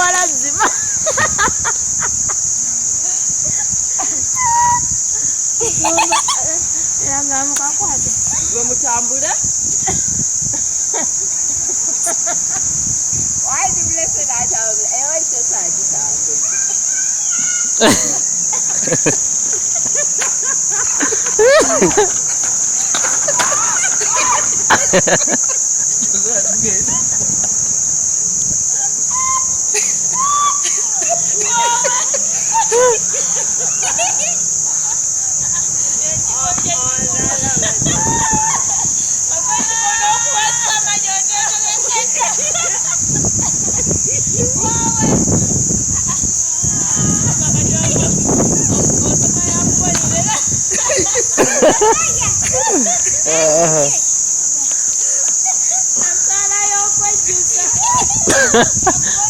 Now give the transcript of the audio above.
lazima. Yangamuka kwate. Gwe mutambule. Why the blessed I tell you? I like to say I'm sorry, I